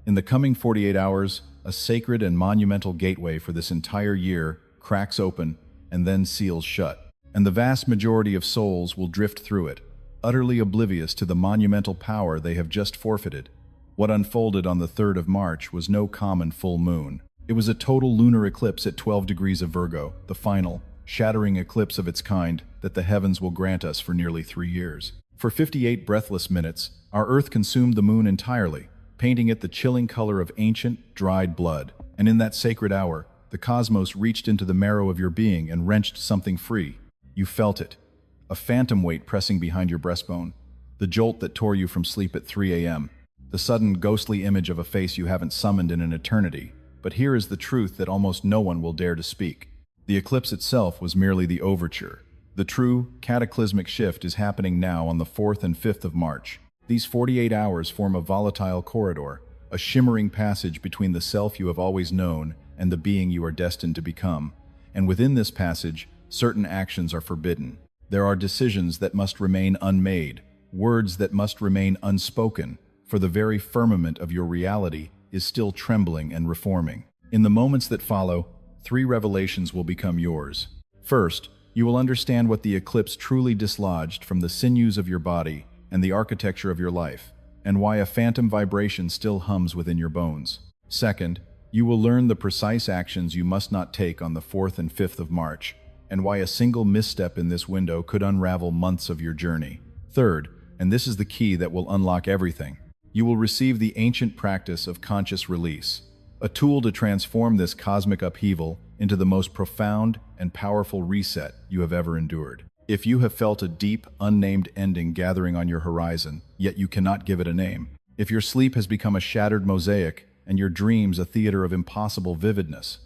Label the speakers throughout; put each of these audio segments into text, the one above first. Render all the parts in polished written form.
Speaker 1: In the coming 48 hours, a sacred and monumental gateway for this entire year cracks open and then seals shut. And the vast majority of souls will drift through it, utterly oblivious to the monumental power they have just forfeited. What unfolded on the 3rd of March was no common full moon. It was a total lunar eclipse at 12 degrees of Virgo, the final, shattering eclipse of its kind that the heavens will grant us for nearly 3 years. For 58 breathless minutes, our Earth consumed the moon entirely, painting it the chilling color of ancient, dried blood. And in that sacred hour, the cosmos reached into the marrow of your being and wrenched something free. You felt it, a phantom weight pressing behind your breastbone, the jolt that tore you from sleep at 3 a.m., the sudden ghostly image of a face you haven't summoned in an eternity. But here is the truth that almost no one will dare to speak. The eclipse itself was merely the overture. The true, cataclysmic shift is happening now on the 4th and 5th of March. These 48 hours form a volatile corridor, a shimmering passage between the self you have always known and the being you are destined to become. And within this passage, certain actions are forbidden. There are decisions that must remain unmade, words that must remain unspoken, for the very firmament of your reality is still trembling and reforming. In the moments that follow, 3 revelations will become yours. First, you will understand what the eclipse truly dislodged from the sinews of your body and the architecture of your life, and why a phantom vibration still hums within your bones. Second, you will learn the precise actions you must not take on the 4th and 5th of March, and why a single misstep in this window could unravel months of your journey. Third, and this is the key that will unlock everything, you will receive the ancient practice of conscious release, a tool to transform this cosmic upheaval into the most profound and powerful reset you have ever endured. If you have felt a deep, unnamed ending gathering on your horizon, yet you cannot give it a name, if your sleep has become a shattered mosaic and your dreams a theater of impossible vividness,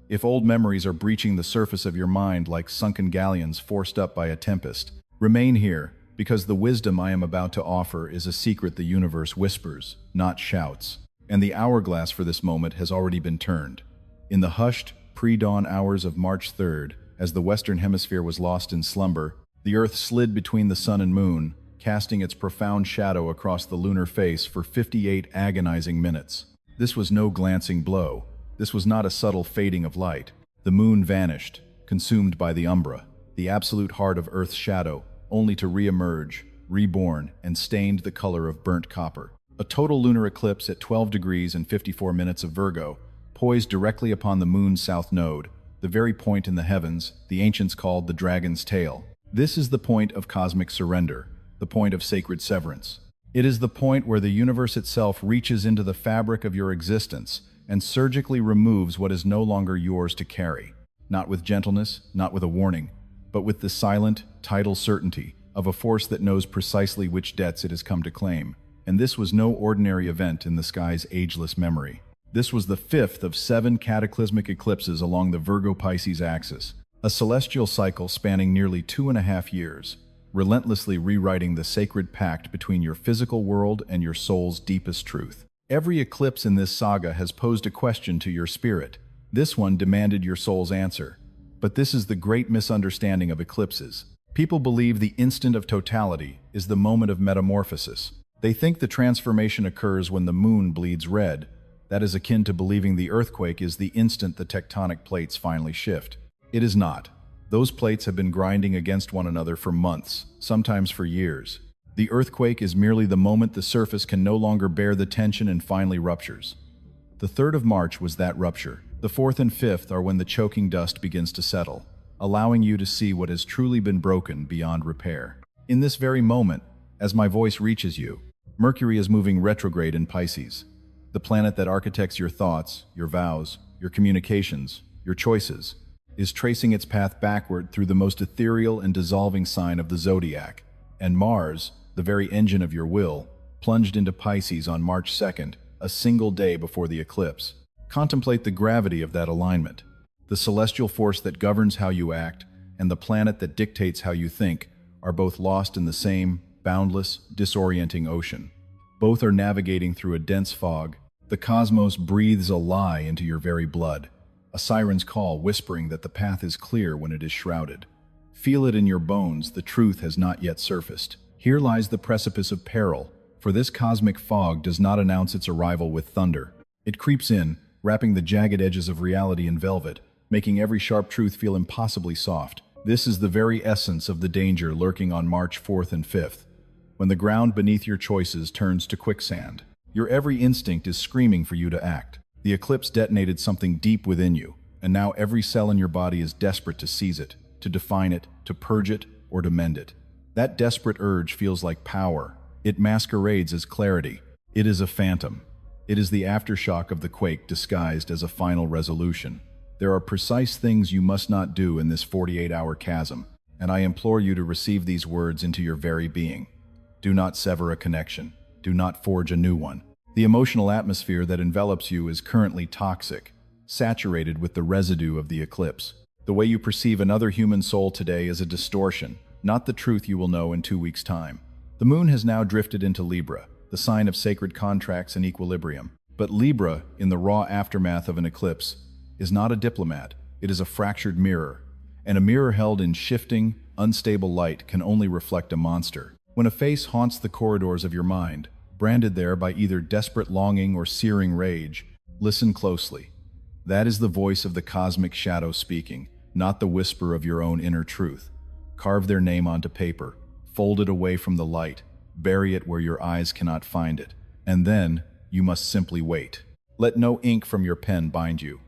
Speaker 1: if old memories are breaching the surface of your mind like sunken galleons forced up by a tempest, remain here, because the wisdom I am about to offer is a secret the universe whispers, not shouts. And the hourglass for this moment has already been turned. In the hushed, pre-dawn hours of March 3rd, as the Western Hemisphere was lost in slumber, the Earth slid between the sun and moon, casting its profound shadow across the lunar face for 58 agonizing minutes. This was no glancing blow. This was not a subtle fading of light. The moon vanished, consumed by the umbra, the absolute heart of Earth's shadow, only to re-emerge, reborn, and stained the color of burnt copper. A total lunar eclipse at 12 degrees and 54 minutes of Virgo, poised directly upon the moon's south node, the very point in the heavens the ancients called the dragon's tail. This is the point of cosmic surrender, the point of sacred severance. It is the point where the universe itself reaches into the fabric of your existence and surgically removes what is no longer yours to carry, not with gentleness, not with a warning, but with the silent, tidal certainty of a force that knows precisely which debts it has come to claim. And this was no ordinary event in the sky's ageless memory. This was the 5th of 7 cataclysmic eclipses along the Virgo-Pisces axis, a celestial cycle spanning nearly 2.5 years, relentlessly rewriting the sacred pact between your physical world and your soul's deepest truth. Every eclipse in this saga has posed a question to your spirit. This one demanded your soul's answer. But this is the great misunderstanding of eclipses. People believe the instant of totality is the moment of metamorphosis. They think the transformation occurs when the moon bleeds red. That is akin to believing the earthquake is the instant the tectonic plates finally shift. It is not. Those plates have been grinding against one another for months, sometimes for years. The earthquake is merely the moment the surface can no longer bear the tension and finally ruptures. The 3rd of March was that rupture. The 4th and 5th are when the choking dust begins to settle, allowing you to see what has truly been broken beyond repair. In this very moment, as my voice reaches you, Mercury is moving retrograde in Pisces, the planet that architects your thoughts, your vows, your communications, your choices, is tracing its path backward through the most ethereal and dissolving sign of the zodiac. And Mars, the very engine of your will, plunged into Pisces on March 2nd, a single day before the eclipse. Contemplate the gravity of that alignment. The celestial force that governs how you act and the planet that dictates how you think are both lost in the same boundless, disorienting ocean. Both are navigating through a dense fog. The cosmos breathes a lie into your very blood, a siren's call whispering that the path is clear when it is shrouded. Feel it in your bones, the truth has not yet surfaced. Here lies the precipice of peril, For this cosmic fog does not announce its arrival with thunder. It creeps in, wrapping the jagged edges of reality in velvet, making every sharp truth feel impossibly soft. This is the very essence of the danger lurking on March 4th and 5th, when the ground beneath your choices turns to quicksand. Your every instinct is screaming for you to act. The eclipse detonated something deep within you, and now every cell in your body is desperate to seize it, to define it, to purge it, or to mend it. That desperate urge feels like power. It masquerades as clarity. It is a phantom. It is the aftershock of the quake disguised as a final resolution. There are precise things you must not do in this 48-hour chasm, and I implore you to receive these words into your very being. Do not sever a connection. Do not forge a new one. The emotional atmosphere that envelops you is currently toxic, saturated with the residue of the eclipse. The way you perceive another human soul today is a distortion, not the truth you will know in 2 weeks' time. The moon has now drifted into Libra, the sign of sacred contracts and equilibrium. But Libra, in the raw aftermath of an eclipse, is not a diplomat. It is a fractured mirror, and a mirror held in shifting, unstable light can only reflect a monster. When a face haunts the corridors of your mind, branded there by either desperate longing or searing rage, listen closely. That is the voice of the cosmic shadow speaking, not the whisper of your own inner truth. Carve their name onto paper, fold it away from the light, bury it where your eyes cannot find it, and then you must simply wait. Let no ink from your pen bind you.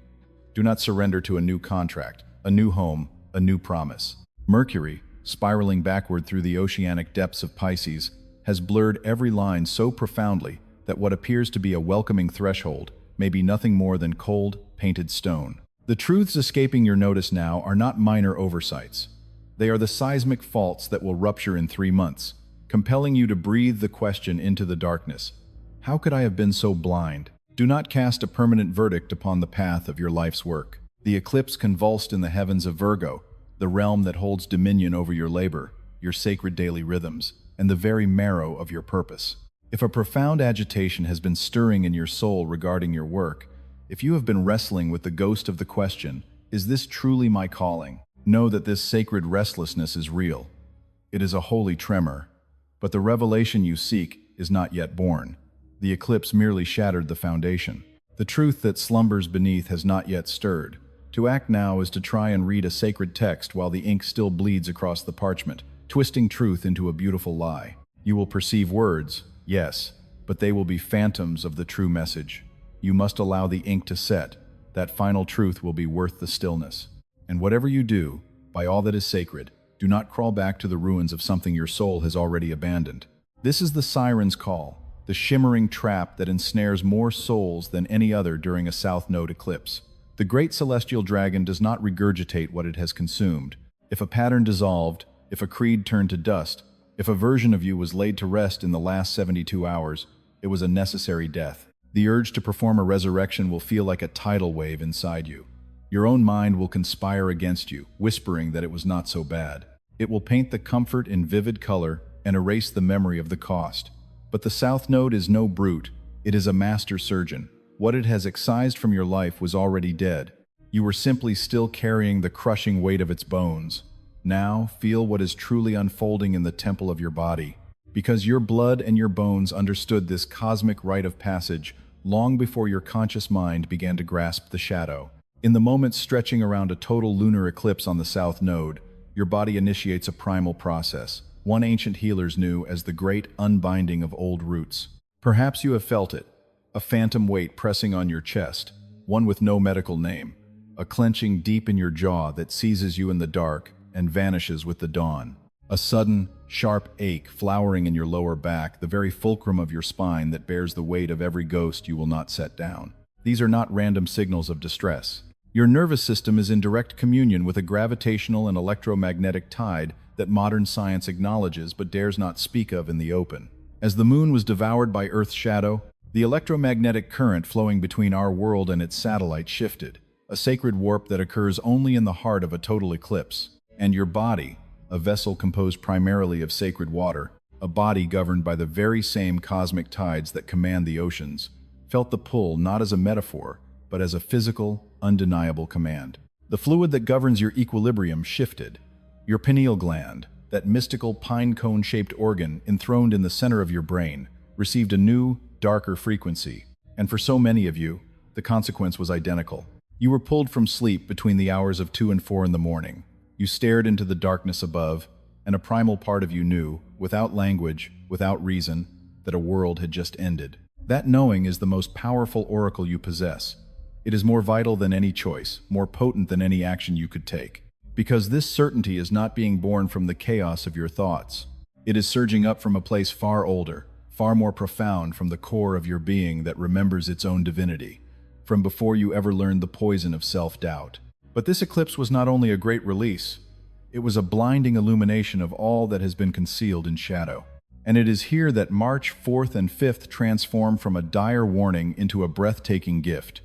Speaker 1: Do not surrender to a new contract, a new home, a new promise. Mercury, spiraling backward through the oceanic depths of Pisces, has blurred every line so profoundly that what appears to be a welcoming threshold may be nothing more than cold, painted stone. The truths escaping your notice now are not minor oversights. They are the seismic faults that will rupture in 3 months, compelling you to breathe the question into the darkness. How could I have been so blind? Do not cast a permanent verdict upon the path of your life's work. The eclipse convulsed in the heavens of Virgo, the realm that holds dominion over your labor, your sacred daily rhythms, and the very marrow of your purpose. If a profound agitation has been stirring in your soul regarding your work, if you have been wrestling with the ghost of the question, is this truly my calling? Know that this sacred restlessness is real. It is a holy tremor, but the revelation you seek is not yet born. The eclipse merely shattered the foundation. The truth that slumbers beneath has not yet stirred. To act now is to try and read a sacred text while the ink still bleeds across the parchment, twisting truth into a beautiful lie. You will perceive words, yes, but they will be phantoms of the true message. You must allow the ink to set. That final truth will be worth the stillness. And whatever you do, by all that is sacred, do not crawl back to the ruins of something your soul has already abandoned. This is the siren's call, the shimmering trap that ensnares more souls than any other during a South Node eclipse. The great celestial dragon does not regurgitate what it has consumed. If a pattern dissolved, if a creed turned to dust, if a version of you was laid to rest in the last 72 hours, it was a necessary death. The urge to perform a resurrection will feel like a tidal wave inside you. Your own mind will conspire against you, whispering that it was not so bad. It will paint the comfort in vivid color and erase the memory of the cost. But the South Node is no brute. It is a master surgeon. What it has excised from your life was already dead. You were simply still carrying the crushing weight of its bones. Now, feel what is truly unfolding in the temple of your body. Because your blood and your bones understood this cosmic rite of passage long before your conscious mind began to grasp the shadow. In the moments stretching around a total lunar eclipse on the South Node, your body initiates a primal process, one ancient healers knew as the great unbinding of old roots. Perhaps you have felt it, a phantom weight pressing on your chest, one with no medical name, a clenching deep in your jaw that seizes you in the dark and vanishes with the dawn. A sudden, sharp ache flowering in your lower back, the very fulcrum of your spine that bears the weight of every ghost you will not set down. These are not random signals of distress. Your nervous system is in direct communion with a gravitational and electromagnetic tide that modern science acknowledges but dares not speak of in the open. As the moon was devoured by Earth's shadow, the electromagnetic current flowing between our world and its satellite shifted, a sacred warp that occurs only in the heart of a total eclipse. And your body, a vessel composed primarily of sacred water, a body governed by the very same cosmic tides that command the oceans, felt the pull not as a metaphor, but as a physical, undeniable command. The fluid that governs your equilibrium shifted. Your pineal gland, that mystical pine cone-shaped organ enthroned in the center of your brain, received a new, darker frequency. And for so many of you, the consequence was identical. You were pulled from sleep between the hours of 2 and 4 in the morning. You stared into the darkness above, and a primal part of you knew, without language, without reason, that a world had just ended. That knowing is the most powerful oracle you possess. It is more vital than any choice, more potent than any action you could take. Because this certainty is not being born from the chaos of your thoughts. It is surging up from a place far older, far more profound, from the core of your being that remembers its own divinity, from before you ever learned the poison of self-doubt. But this eclipse was not only a great release, it was a blinding illumination of all that has been concealed in shadow. And it is here that March 4th and 5th transform from a dire warning into a breathtaking gift.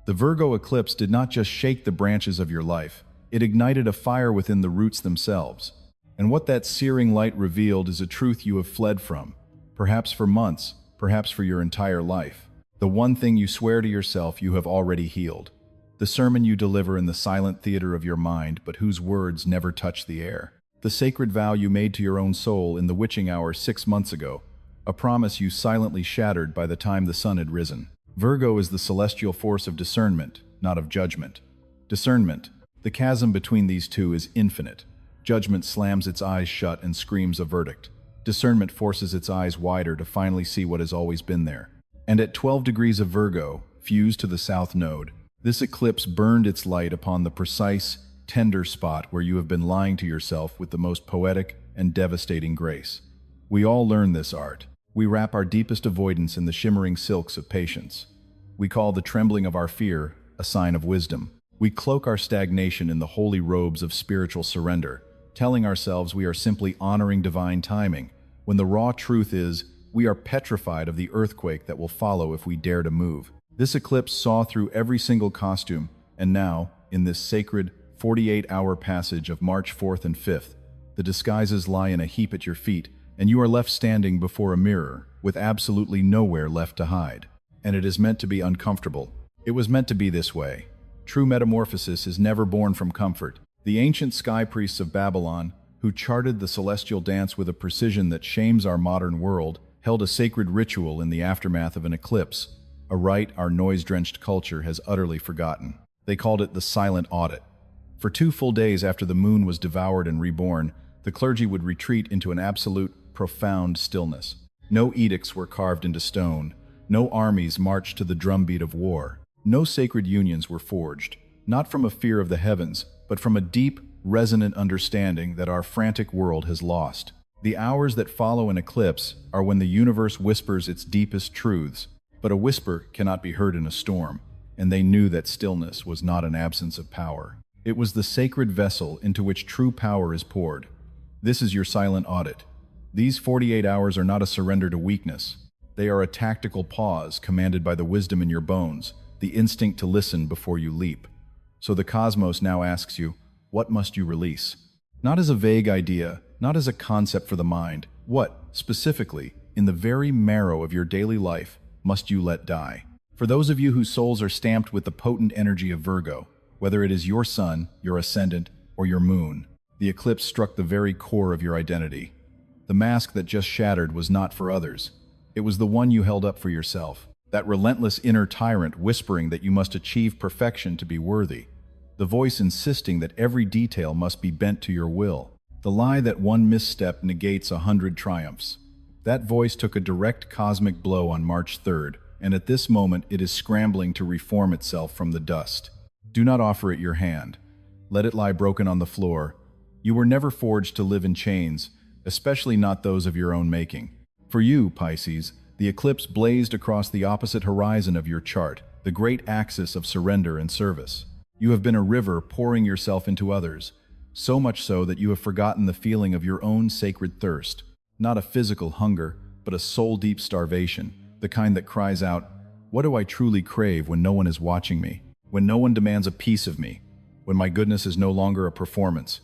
Speaker 1: The Virgo eclipse did not just shake the branches of your life, it ignited a fire within the roots themselves. And what that searing light revealed is a truth you have fled from, perhaps for months, perhaps for your entire life. The one thing you swear to yourself you have already healed. The sermon you deliver in the silent theater of your mind, but whose words never touch the air. The sacred vow you made to your own soul in the witching hour 6 months ago, a promise you silently shattered by the time the sun had risen. Virgo is the celestial force of discernment, not of judgment. Discernment, the chasm between these two, is infinite. Judgment slams its eyes shut and screams a verdict. Discernment forces its eyes wider to finally see what has always been there. And at 12 degrees of Virgo, fused to the south node, this eclipse burned its light upon the precise, tender spot where you have been lying to yourself with the most poetic and devastating grace. We all learn this art. We wrap our deepest avoidance in the shimmering silks of patience. We call the trembling of our fear a sign of wisdom. We cloak our stagnation in the holy robes of spiritual surrender, telling ourselves we are simply honoring divine timing, when the raw truth is, we are petrified of the earthquake that will follow if we dare to move. This eclipse saw through every single costume, and now, in this sacred 48-hour passage of March 4th and 5th, the disguises lie in a heap at your feet, and you are left standing before a mirror, with absolutely nowhere left to hide. And it is meant to be uncomfortable. It was meant to be this way. True metamorphosis is never born from comfort. The ancient sky priests of Babylon, who charted the celestial dance with a precision that shames our modern world, held a sacred ritual in the aftermath of an eclipse, a rite our noise-drenched culture has utterly forgotten. They called it the silent audit. For 2 full days after the moon was devoured and reborn, the clergy would retreat into an absolute, profound stillness. No edicts were carved into stone. No armies marched to the drumbeat of war. No sacred unions were forged, not from a fear of the heavens, but from a deep, resonant understanding that our frantic world has lost. The hours that follow an eclipse are when the universe whispers its deepest truths, but a whisper cannot be heard in a storm, and they knew that stillness was not an absence of power. It was the sacred vessel into which true power is poured. This is your silent audit. These 48 hours are not a surrender to weakness. They are a tactical pause commanded by the wisdom in your bones, the instinct to listen before you leap. So the cosmos now asks you, what must you release? Not as a vague idea, not as a concept for the mind. What, specifically, in the very marrow of your daily life, must you let die? For those of you whose souls are stamped with the potent energy of Virgo, whether it is your sun, your ascendant, or your moon, the eclipse struck the very core of your identity. The mask that just shattered was not for others. It was the one you held up for yourself. That relentless inner tyrant whispering that you must achieve perfection to be worthy. The voice insisting that every detail must be bent to your will. The lie that one misstep negates 100 triumphs. That voice took a direct cosmic blow on March 3rd, and at this moment it is scrambling to reform itself from the dust. Do not offer it your hand. Let it lie broken on the floor. You were never forged to live in chains, especially not those of your own making. For you, Pisces, the eclipse blazed across the opposite horizon of your chart, the great axis of surrender and service. You have been a river pouring yourself into others, so much so that you have forgotten the feeling of your own sacred thirst. Not a physical hunger, but a soul-deep starvation, the kind that cries out, "What do I truly crave when no one is watching me? When no one demands a piece of me? When my goodness is no longer a performance?"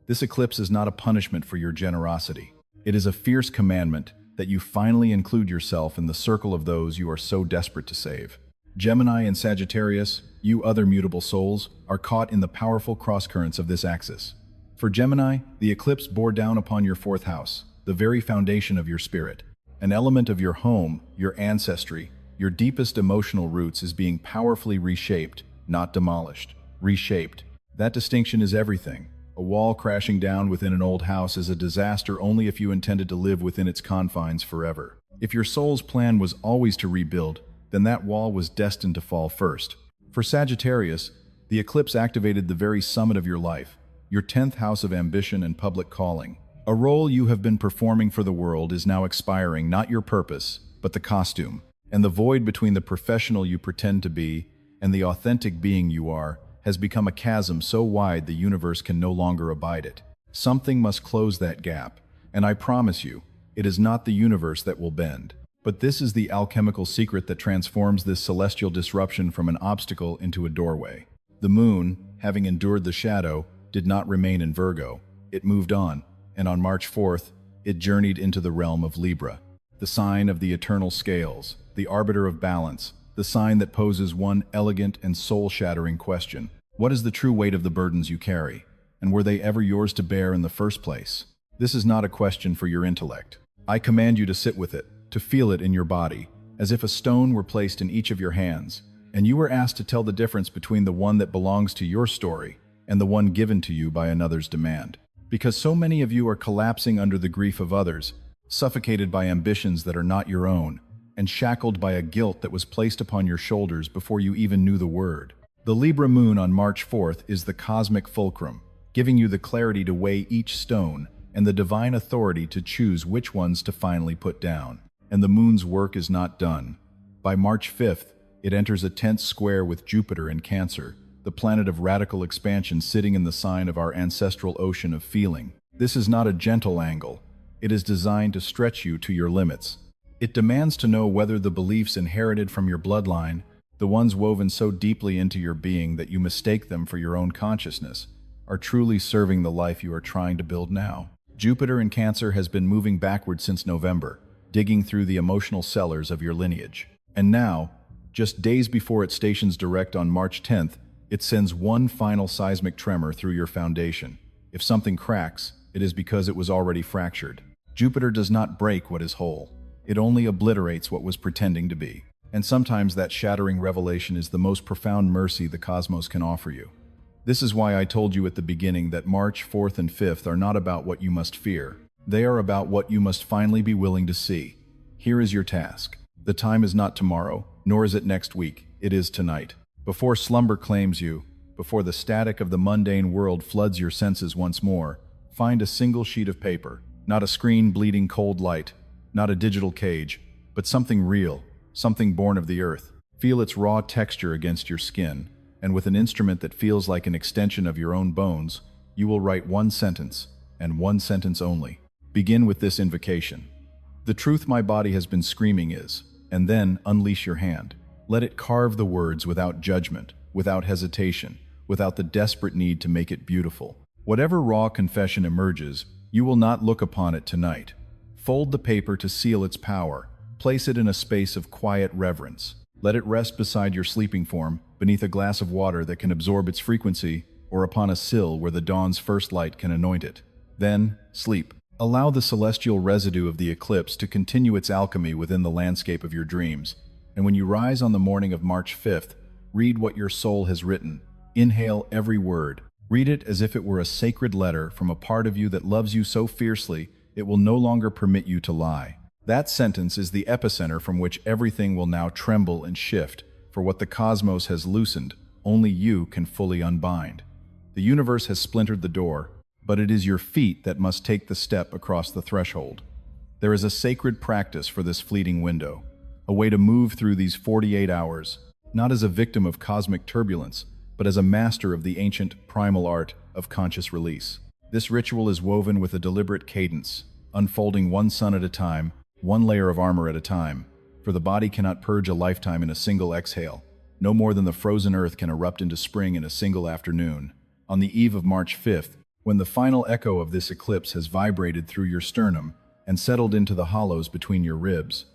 Speaker 1: This eclipse is not a punishment for your generosity. It is a fierce commandment that you finally include yourself in the circle of those you are so desperate to save. Gemini and Sagittarius, you other mutable souls, are caught in the powerful crosscurrents of this axis. For Gemini, the eclipse bore down upon your 4th house, the very foundation of your spirit. An element of your home, your ancestry, your deepest emotional roots is being powerfully reshaped, not demolished. Reshaped. That distinction is everything. A wall crashing down within an old house is a disaster only if you intended to live within its confines forever. If your soul's plan was always to rebuild, then that wall was destined to fall first. For Sagittarius, the eclipse activated the very summit of your life, your 10th house of ambition and public calling. A role you have been performing for the world is now expiring, not your purpose, but the costume. And the void between the professional you pretend to be and the authentic being you are has become a chasm so wide the universe can no longer abide it. Something must close that gap, and I promise you, it is not the universe that will bend. But this is the alchemical secret that transforms this celestial disruption from an obstacle into a doorway. The moon, having endured the shadow, did not remain in Virgo. It moved on, and on March 4th, it journeyed into the realm of Libra, the sign of the eternal scales, the arbiter of balance, the sign that poses one elegant and soul-shattering question. What is the true weight of the burdens you carry, and were they ever yours to bear in the first place? This is not a question for your intellect. I command you to sit with it, to feel it in your body, as if a stone were placed in each of your hands, and you were asked to tell the difference between the one that belongs to your story and the one given to you by another's demand. Because so many of you are collapsing under the grief of others, suffocated by ambitions that are not your own, and shackled by a guilt that was placed upon your shoulders before you even knew the word. The Libra moon on March 4th is the cosmic fulcrum, giving you the clarity to weigh each stone and the divine authority to choose which ones to finally put down. And the moon's work is not done. By March 5th, it enters a tense square with Jupiter in Cancer, the planet of radical expansion sitting in the sign of our ancestral ocean of feeling. This is not a gentle angle. It is designed to stretch you to your limits. It demands to know whether the beliefs inherited from your bloodline, the ones woven so deeply into your being that you mistake them for your own consciousness, are truly serving the life you are trying to build now. Jupiter in Cancer has been moving backward since November, digging through the emotional cellars of your lineage. And now, just days before it stations direct on March 10th, it sends one final seismic tremor through your foundation. If something cracks, it is because it was already fractured. Jupiter does not break what is whole. It only obliterates what was pretending to be. And sometimes that shattering revelation is the most profound mercy the cosmos can offer you. This is why I told you at the beginning that March 4th and 5th are not about what you must fear. They are about what you must finally be willing to see. Here is your task. The time is not tomorrow, nor is it next week. It is tonight. Before slumber claims you, before the static of the mundane world floods your senses once more, find a single sheet of paper, not a screen bleeding cold light, not a digital cage, but something real, something born of the earth. Feel its raw texture against your skin, and with an instrument that feels like an extension of your own bones, you will write one sentence, and one sentence only. Begin with this invocation. The truth my body has been screaming is, and then unleash your hand. Let it carve the words without judgment, without hesitation, without the desperate need to make it beautiful. Whatever raw confession emerges, you will not look upon it tonight. Fold the paper to seal its power. Place it in a space of quiet reverence. Let it rest beside your sleeping form, beneath a glass of water that can absorb its frequency, or upon a sill where the dawn's first light can anoint it. Then, sleep. Allow the celestial residue of the eclipse to continue its alchemy within the landscape of your dreams. And when you rise on the morning of March 5th, read what your soul has written. Inhale every word. Read it as if it were a sacred letter from a part of you that loves you so fiercely it will no longer permit you to lie. That sentence is the epicenter from which everything will now tremble and shift, for what the cosmos has loosened, only you can fully unbind. The universe has splintered the door, but it is your feet that must take the step across the threshold. There is a sacred practice for this fleeting window, a way to move through these 48 hours, not as a victim of cosmic turbulence, but as a master of the ancient primal art of conscious release. This ritual is woven with a deliberate cadence, unfolding one sun at a time, one layer of armor at a time, for the body cannot purge a lifetime in a single exhale, no more than the frozen earth can erupt into spring in a single afternoon. On the eve of March 5th, when the final echo of this eclipse has vibrated through your sternum and settled into the hollows between your ribs,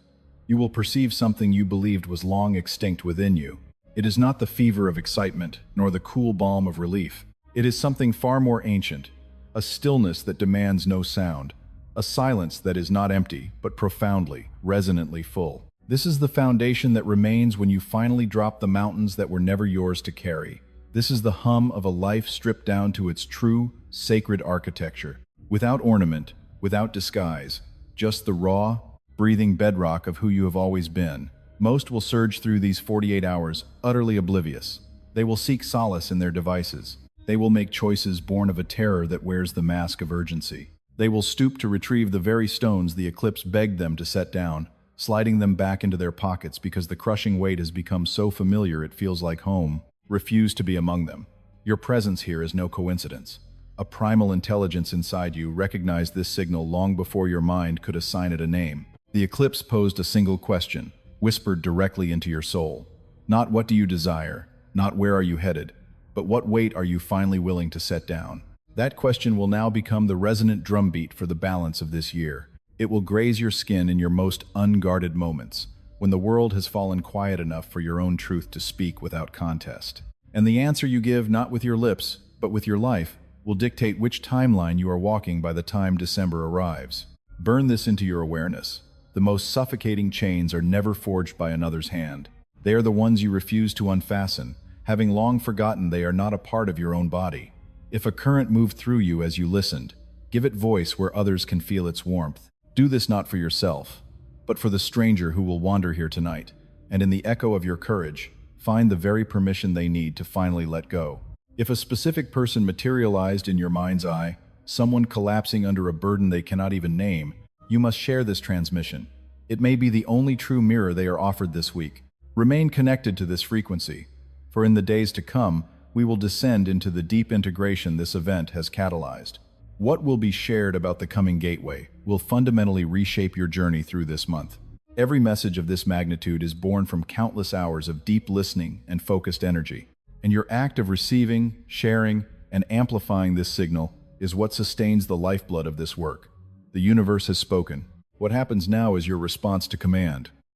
Speaker 1: you will perceive something you believed was long extinct within you. It is not the fever of excitement, nor the cool balm of relief. It is something far more ancient, a stillness that demands no sound, A silence that is not empty, but profoundly, resonantly full. This is the foundation that remains when you finally drop the mountains that were never yours to carry. This is the hum of a life stripped down to its true, sacred architecture. Without ornament, without disguise, just the raw, breathing bedrock of who you have always been. Most will surge through these 48 hours, utterly oblivious. They will seek solace in their devices. They will make choices born of a terror that wears the mask of urgency. They will stoop to retrieve the very stones the eclipse begged them to set down, sliding them back into their pockets because the crushing weight has become so familiar it feels like home. Refuse to be among them. Your presence here is no coincidence. A primal intelligence inside you recognized this signal long before your mind could assign it a name. The eclipse posed a single question, whispered directly into your soul. Not what do you desire, not where are you headed, but what weight are you finally willing to set down? That question will now become the resonant drumbeat for the balance of this year. It will graze your skin in your most unguarded moments, when the world has fallen quiet enough for your own truth to speak without contest. And the answer you give, not with your lips, but with your life, will dictate which timeline you are walking by the time December arrives. Burn this into your awareness. The most suffocating chains are never forged by another's hand. They are the ones you refuse to unfasten, having long forgotten they are not a part of your own body. If a current moved through you as you listened, give it voice where others can feel its warmth. Do this not for yourself, but for the stranger who will wander here tonight, and in the echo of your courage, find the very permission they need to finally let go. If a specific person materialized in your mind's eye, someone collapsing under a burden they cannot even name, you must share this transmission. It may be the only true mirror they are offered this week. Remain connected to this frequency, for in the days to come, we will descend into the deep integration this event has catalyzed. What will be shared about the coming gateway will fundamentally reshape your journey through this month. Every message of this magnitude is born from countless hours of deep listening and focused energy. And your act of receiving, sharing, and amplifying this signal is what sustains the lifeblood of this work. The universe has spoken. What happens now is your response to command.